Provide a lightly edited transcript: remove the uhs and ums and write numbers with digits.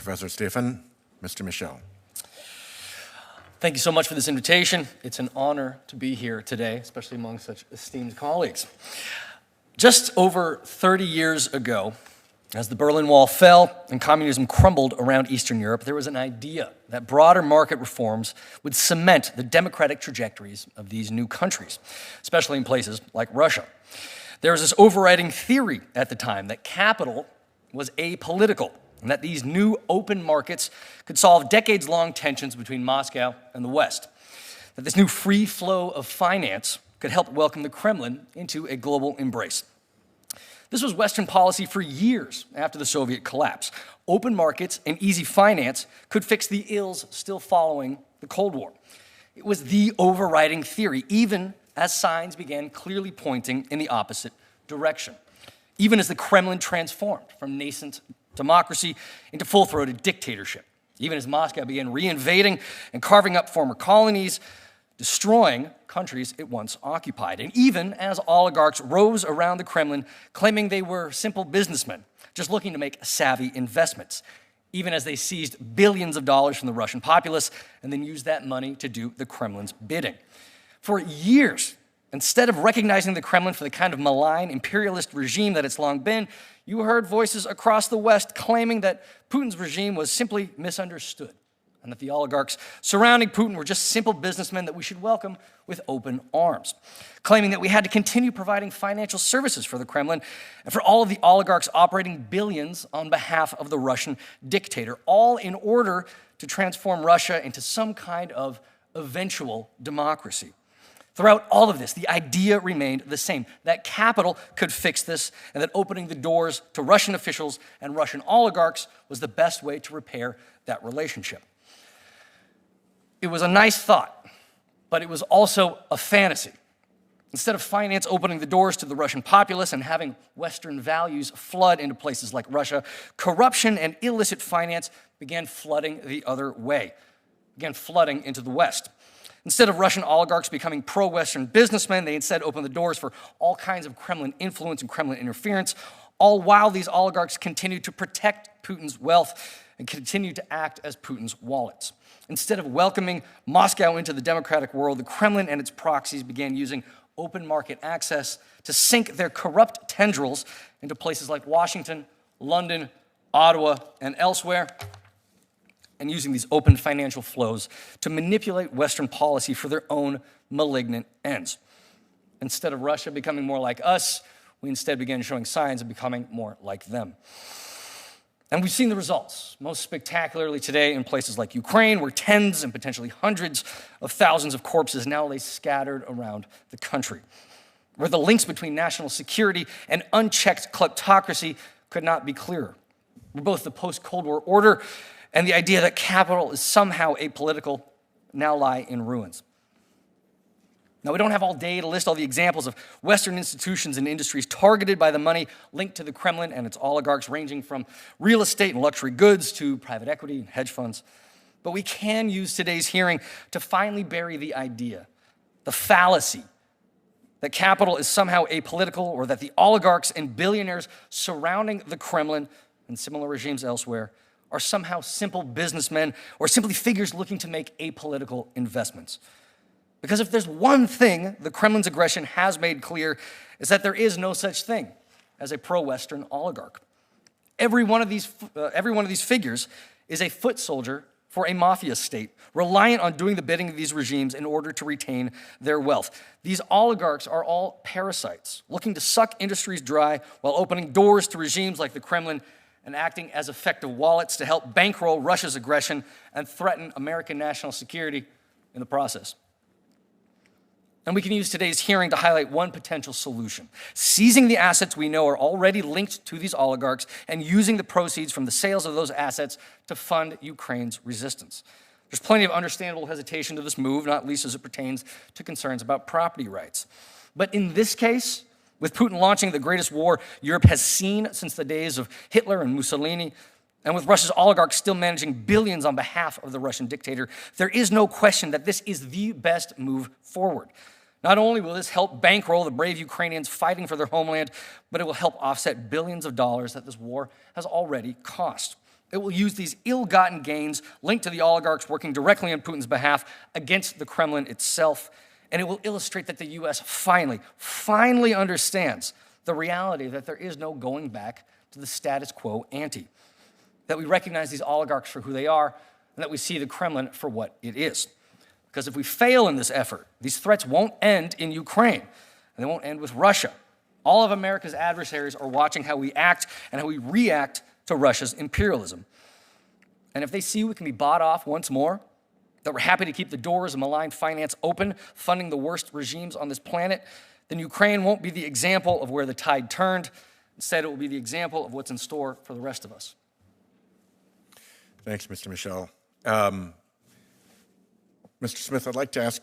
Professor Stephen. Mr. Michel. Thank you so much for this invitation. It's an honor to be here today, especially among such esteemed colleagues. Just over 30 years ago, as the Berlin Wall fell and communism crumbled around Eastern Europe, there was an idea that broader market reforms would cement the democratic trajectories of these new countries, especially in places like Russia. There was this overriding theory at the time that capital was apolitical, and that these new open markets could solve decades-long tensions between Moscow and the West. That this new free flow of finance could help welcome the Kremlin into a global embrace. This was Western policy for years after the Soviet collapse. Open markets and easy finance could fix the ills still following the Cold War. It was the overriding theory, even as signs began clearly pointing in the opposite direction. Even as the Kremlin transformed from nascent democracy into full-throated dictatorship. Even as Moscow began reinvading and carving up former colonies, destroying countries it once occupied. And even as oligarchs rose around the Kremlin, claiming they were simple businessmen, just looking to make savvy investments. Even as they seized billions of dollars from the Russian populace and then used that money to do the Kremlin's bidding. For years, instead of recognizing the Kremlin for the kind of malign imperialist regime that it's long been, you heard voices across the West claiming that Putin's regime was simply misunderstood and that the oligarchs surrounding Putin were just simple businessmen that we should welcome with open arms, claiming that we had to continue providing financial services for the Kremlin and for all of the oligarchs operating billions on behalf of the Russian dictator, all in order to transform Russia into some kind of eventual democracy. Throughout all of this, the idea remained the same, that capital could fix this and that opening the doors to Russian officials and Russian oligarchs was the best way to repair that relationship. It was a nice thought, but it was also a fantasy. Instead of finance opening the doors to the Russian populace and having Western values flood into places like Russia, corruption and illicit finance began flooding the other way, began flooding into the West. Instead of Russian oligarchs becoming pro-Western businessmen, they instead opened the doors for all kinds of Kremlin influence and Kremlin interference, all while these oligarchs continued to protect Putin's wealth and continued to act as Putin's wallets. Instead of welcoming Moscow into the democratic world, the Kremlin and its proxies began using open market access to sink their corrupt tendrils into places like Washington, London, Ottawa, and elsewhere, and using these open financial flows to manipulate Western policy for their own malignant ends. Instead of Russia becoming more like us, we instead began showing signs of becoming more like them. And we've seen the results, most spectacularly today in places like Ukraine, where tens and potentially hundreds of thousands of corpses now lay scattered around the country, where the links between national security and unchecked kleptocracy could not be clearer, where both the post-Cold War order and the idea that capital is somehow apolitical now lie in ruins. Now, we don't have all day to list all the examples of Western institutions and industries targeted by the money linked to the Kremlin and its oligarchs, ranging from real estate and luxury goods to private equity and hedge funds. But we can use today's hearing to finally bury the idea, the fallacy, that capital is somehow apolitical or that the oligarchs and billionaires surrounding the Kremlin and similar regimes elsewhere are somehow simple businessmen or simply figures looking to make apolitical investments. Because if there's one thing the Kremlin's aggression has made clear, is that there is no such thing as a pro-Western oligarch. Every one of these figures is a foot soldier for a mafia state, reliant on doing the bidding of these regimes in order to retain their wealth. These oligarchs are all parasites, looking to suck industries dry while opening doors to regimes like the Kremlin and acting as effective wallets to help bankroll Russia's aggression and threaten American national security in the process. And we can use today's hearing to highlight one potential solution: seizing the assets we know are already linked to these oligarchs and using the proceeds from the sales of those assets to fund Ukraine's resistance. There's plenty of understandable hesitation to this move, not least as it pertains to concerns about property rights. But in this case, with Putin launching the greatest war Europe has seen since the days of Hitler and Mussolini, and with Russia's oligarchs still managing billions on behalf of the Russian dictator, there is no question that this is the best move forward. Not only will this help bankroll the brave Ukrainians fighting for their homeland, but it will help offset billions of dollars that this war has already cost. It will use these ill-gotten gains linked to the oligarchs working directly on Putin's behalf against the Kremlin itself. And it will illustrate that the U.S. finally understands the reality that there is no going back to the status quo ante, that we recognize these oligarchs for who they are, and that we see the Kremlin for what it is. Because if we fail in this effort, these threats won't end in Ukraine, and they won't end with Russia. All of America's adversaries are watching how we act and how we react to Russia's imperialism. And if they see we can be bought off once more, that we're happy to keep the doors of malign finance open, funding the worst regimes on this planet, then Ukraine won't be the example of where the tide turned. Instead, it will be the example of what's in store for the rest of us. Thanks, Mr. Michel. Mr. Smith, I'd like to ask